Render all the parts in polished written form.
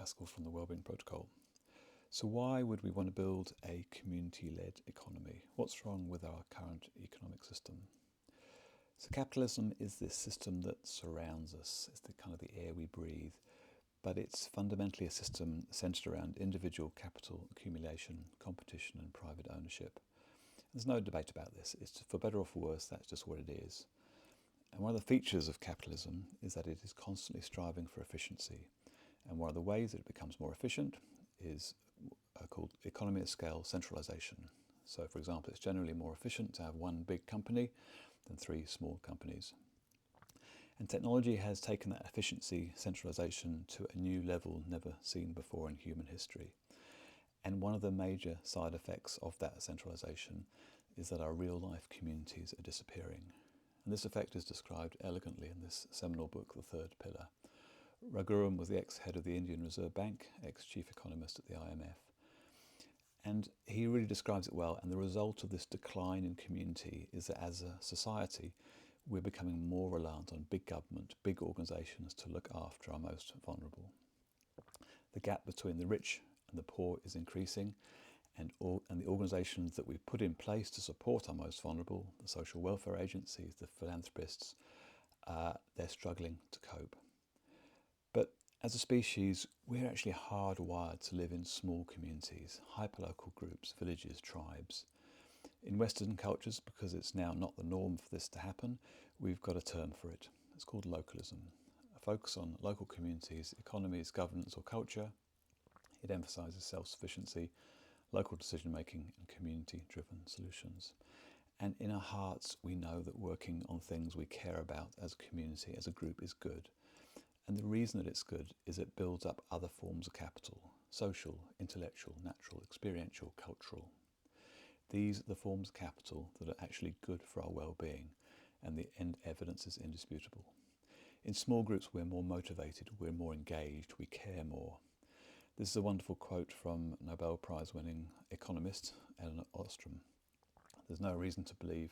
Pascal from the Wellbeing Protocol. So why would we want to build a community-led economy? What's wrong with our current economic system? So capitalism is this system that surrounds us. It's the kind of the air we breathe, but it's fundamentally a system centered around individual capital accumulation, competition and private ownership. There's no debate about this. It's for better or for worse, that's just what it is. And one of the features of capitalism is that it is constantly striving for efficiency. And one of the ways that it becomes more efficient is called economy of scale centralization. So, for example, it's generally more efficient to have one big company than three small companies. And technology has taken that efficiency centralization to a new level never seen before in human history. And one of the major side effects of that centralization is that our real-life communities are disappearing. And this effect is described elegantly in this seminal book, The Third Pillar. Raghuram was the ex-head of the Indian Reserve Bank, ex-chief economist at the IMF. And he really describes it well. And the result of this decline in community is that as a society, we're becoming more reliant on big government, big organisations to look after our most vulnerable. The gap between the rich and the poor is increasing, and the organisations that we've put in place to support our most vulnerable, the social welfare agencies, the philanthropists, they're struggling to cope. But as a species, we're actually hardwired to live in small communities, hyperlocal groups, villages, tribes. In Western cultures, because it's now not the norm for this to happen, we've got a term for it. It's called localism. A focus on local communities, economies, governance or culture. It emphasises self-sufficiency, local decision-making and community-driven solutions. And in our hearts, we know that working on things we care about as a community, as a group, is good. And the reason that it's good is it builds up other forms of capital: social, intellectual, natural, experiential, cultural. These are the forms of capital that are actually good for our well-being, and the evidence is indisputable. In small groups, we're more motivated, we're more engaged, we care more. This is a wonderful quote from Nobel Prize-winning economist Elinor Ostrom. There's no reason to believe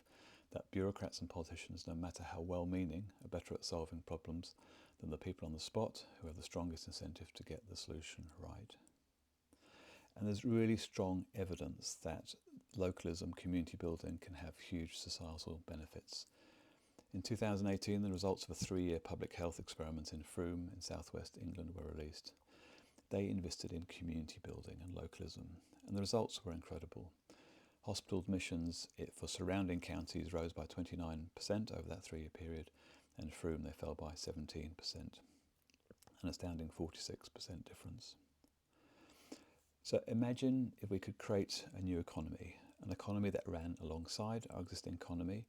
that bureaucrats and politicians, no matter how well-meaning, are better at solving problems than the people on the spot who have the strongest incentive to get the solution right. And there's really strong evidence that localism, community building, can have huge societal benefits. In 2018, the results of a 3-year public health experiment in Frome in southwest England were released. They invested in community building and localism, and the results were incredible. Hospital admissions for surrounding counties rose by 29% over that 3-year period, and Frome they fell by 17%, an astounding 46% difference. So imagine if we could create a new economy, an economy that ran alongside our existing economy.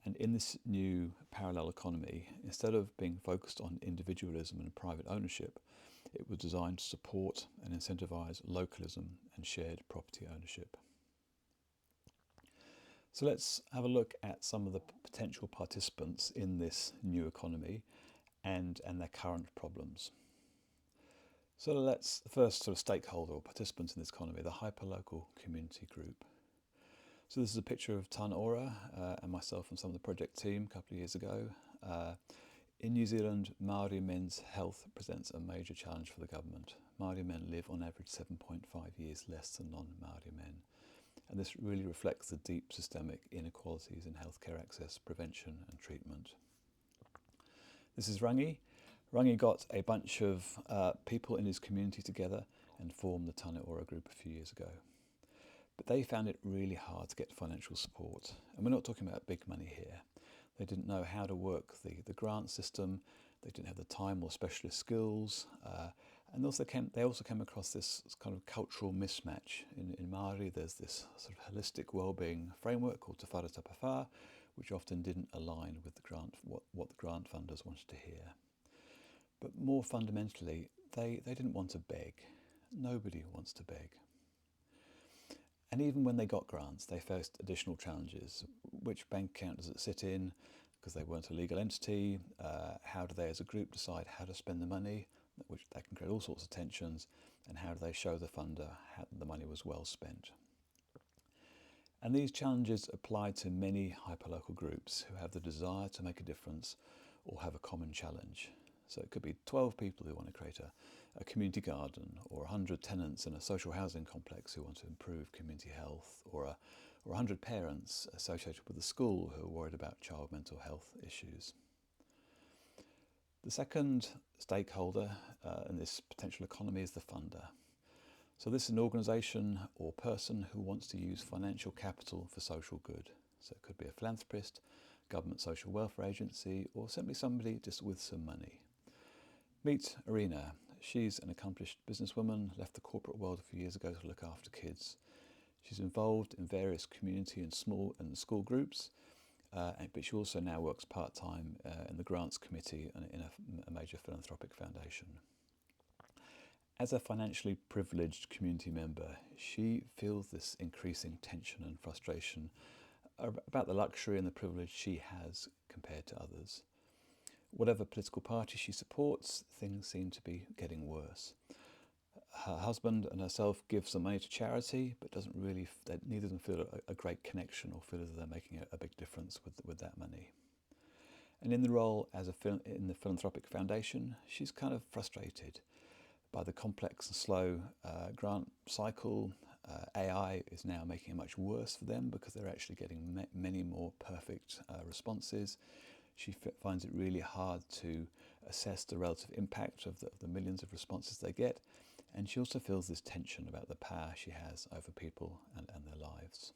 And in this new parallel economy, instead of being focused on individualism and private ownership, it was designed to support and incentivise localism and shared property ownership. So let's have a look at some of the potential participants in this new economy and their current problems. So let's first sort of stakeholder or participants in this economy, the hyperlocal community group. So this is a picture of Tan Ora and myself and some of the project team a couple of years ago. In New Zealand, Māori men's health presents a major challenge for the government. Māori men live on average 7.5 years less than non-Māori men. And this really reflects the deep systemic inequalities in healthcare access, prevention and treatment. This is Rangi. Rangi got a bunch of people in his community together and formed the Tāne Ora group a few years ago. But they found it really hard to get financial support. And we're not talking about big money here. They didn't know how to work the grant system. They didn't have the time or specialist skills. And they also came across this kind of cultural mismatch. In Māori, there's this sort of holistic wellbeing framework called Te Whārata Pawhā, which often didn't align with what the grant funders wanted to hear. But more fundamentally, they didn't want to beg. Nobody wants to beg. And even when they got grants, they faced additional challenges. Which bank account does it sit in? Because they weren't a legal entity. How do they as a group decide how to spend the money? Which that can create all sorts of tensions. And how do they show the funder how the money was well spent? And these challenges apply to many hyperlocal groups who have the desire to make a difference or have a common challenge. So it could be 12 people who want to create a community garden, or 100 tenants in a social housing complex who want to improve community health, or 100 parents associated with the school who are worried about child mental health issues. The second stakeholder in this potential economy is the funder. So this is an organisation or person who wants to use financial capital for social good. So it could be a philanthropist, government social welfare agency, or simply somebody just with some money. Meet Irina. She's an accomplished businesswoman, left the corporate world a few years ago to look after kids. She's involved in various community and school groups, but she also now works part-time in the grants committee and in a major philanthropic foundation. As a financially privileged community member, she feels this increasing tension and frustration about the luxury and the privilege she has compared to others. Whatever political party she supports, things seem to be getting worse. Her husband and herself give some money to charity, but neither of them feel a great connection or feel as though they're making a big difference with that money. And in the role in the philanthropic foundation, she's kind of frustrated by the complex and slow grant cycle. AI is now making it much worse for them because they're actually getting many more perfect responses. She finds it really hard to assess the relative impact of the millions of responses they get, and she also feels this tension about the power she has over people and their lives.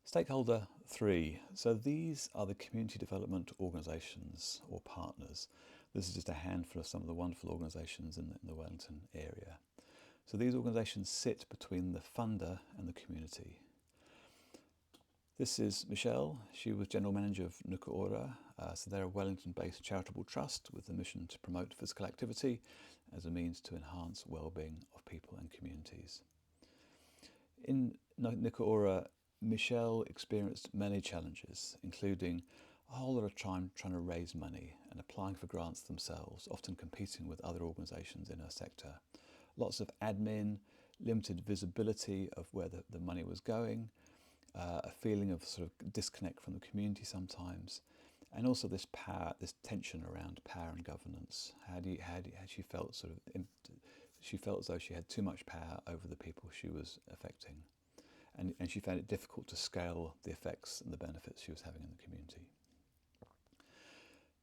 Stakeholder 3. So these are the community development organisations or partners. This is just a handful of some of the wonderful organisations in the Wellington area. So these organisations sit between the funder and the community. This is Michelle. She was General Manager of Nuka Ora. So they're a Wellington-based charitable trust with the mission to promote physical activity as a means to enhance well-being of people and communities. In Nuka Ora, Michelle experienced many challenges, including a whole lot of time trying to raise money and applying for grants themselves, often competing with other organisations in her sector. Lots of admin, limited visibility of where the money was going, a feeling of sort of disconnect from the community sometimes, and also this tension around power and governance. She felt she felt as though she had too much power over the people she was affecting, and she found it difficult to scale the effects and the benefits she was having in the community.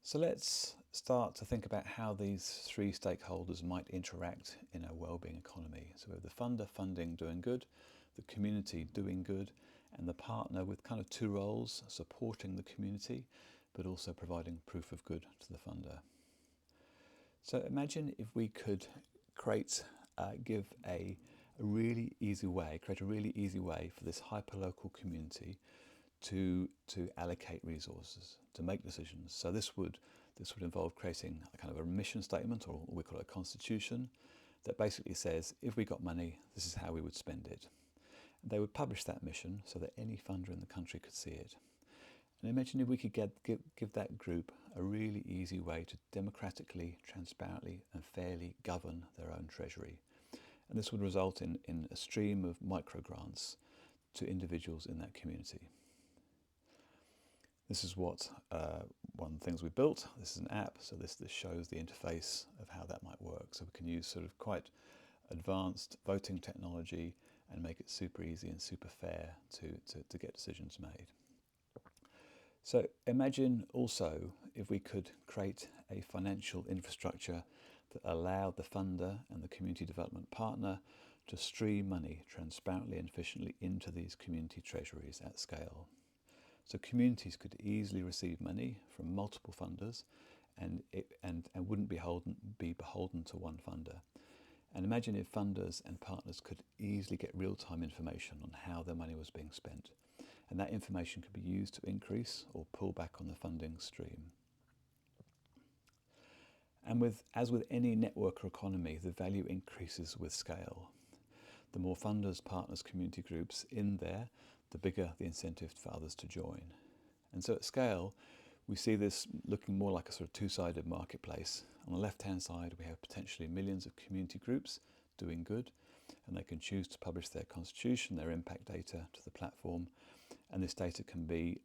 So let's start to think about how these three stakeholders might interact in a wellbeing economy. So we have the funder funding doing good, the community doing good, and the partner with kind of two roles, supporting the community, but also providing proof of good to the funder. So imagine if we could create a really easy way for this hyperlocal community to allocate resources, to make decisions. So this would involve creating a kind of a mission statement, or we call it a constitution, that basically says, if we got money, this is how we would spend it. And they would publish that mission so that any funder in the country could see it. And imagine if we could give that group a really easy way to democratically, transparently and fairly govern their own treasury. And this would result in a stream of micro grants to individuals in that community. This is one of the things we built. This is an app, so this shows the interface of how that might work. So we can use sort of quite advanced voting technology and make it super easy and super fair to get decisions made. So imagine also if we could create a financial infrastructure that allowed the funder and the community development partner to stream money transparently and efficiently into these community treasuries at scale. So communities could easily receive money from multiple funders and wouldn't be beholden to one funder. And imagine if funders and partners could easily get real-time information on how their money was being spent. And that information could be used to increase or pull back on the funding stream. And as with any network or economy, the value increases with scale. The more funders, partners, community groups in there, the bigger the incentive for others to join. And so at scale, we see this looking more like a sort of two-sided marketplace. On the left-hand side, we have potentially millions of community groups doing good, and they can choose to publish their constitution, their impact data to the platform. and this data can be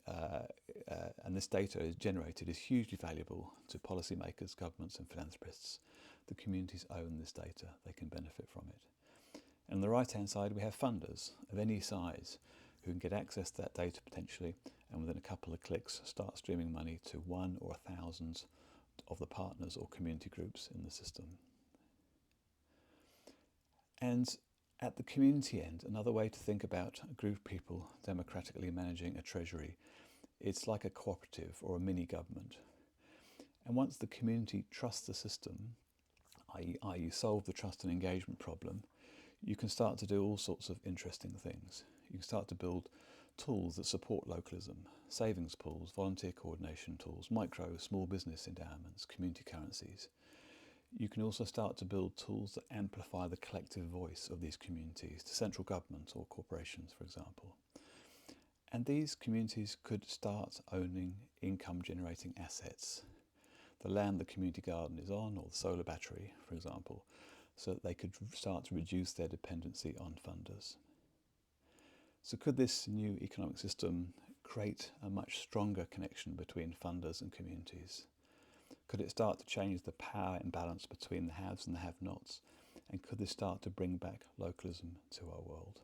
and this data is generated is hugely valuable to policymakers, governments and philanthropists. The communities own this data, they can benefit from it. And on the right hand side we have funders of any size who can get access to that data potentially, and within a couple of clicks start streaming money to one or thousands of the partners or community groups in the system. And at the community end, another way to think about a group of people democratically managing a treasury, it's like a cooperative or a mini government. And once the community trusts the system, i.e. solve the trust and engagement problem, you can start to do all sorts of interesting things. You can start to build tools that support localism, savings pools, volunteer coordination tools, micro, small business endowments, community currencies. You can also start to build tools that amplify the collective voice of these communities to central government or corporations, for example. And these communities could start owning income-generating assets. The land the community garden is on, or the solar battery, for example, so that they could start to reduce their dependency on funders. So could this new economic system create a much stronger connection between funders and communities? Could it start to change the power imbalance between the haves and the have-nots? And could this start to bring back localism to our world?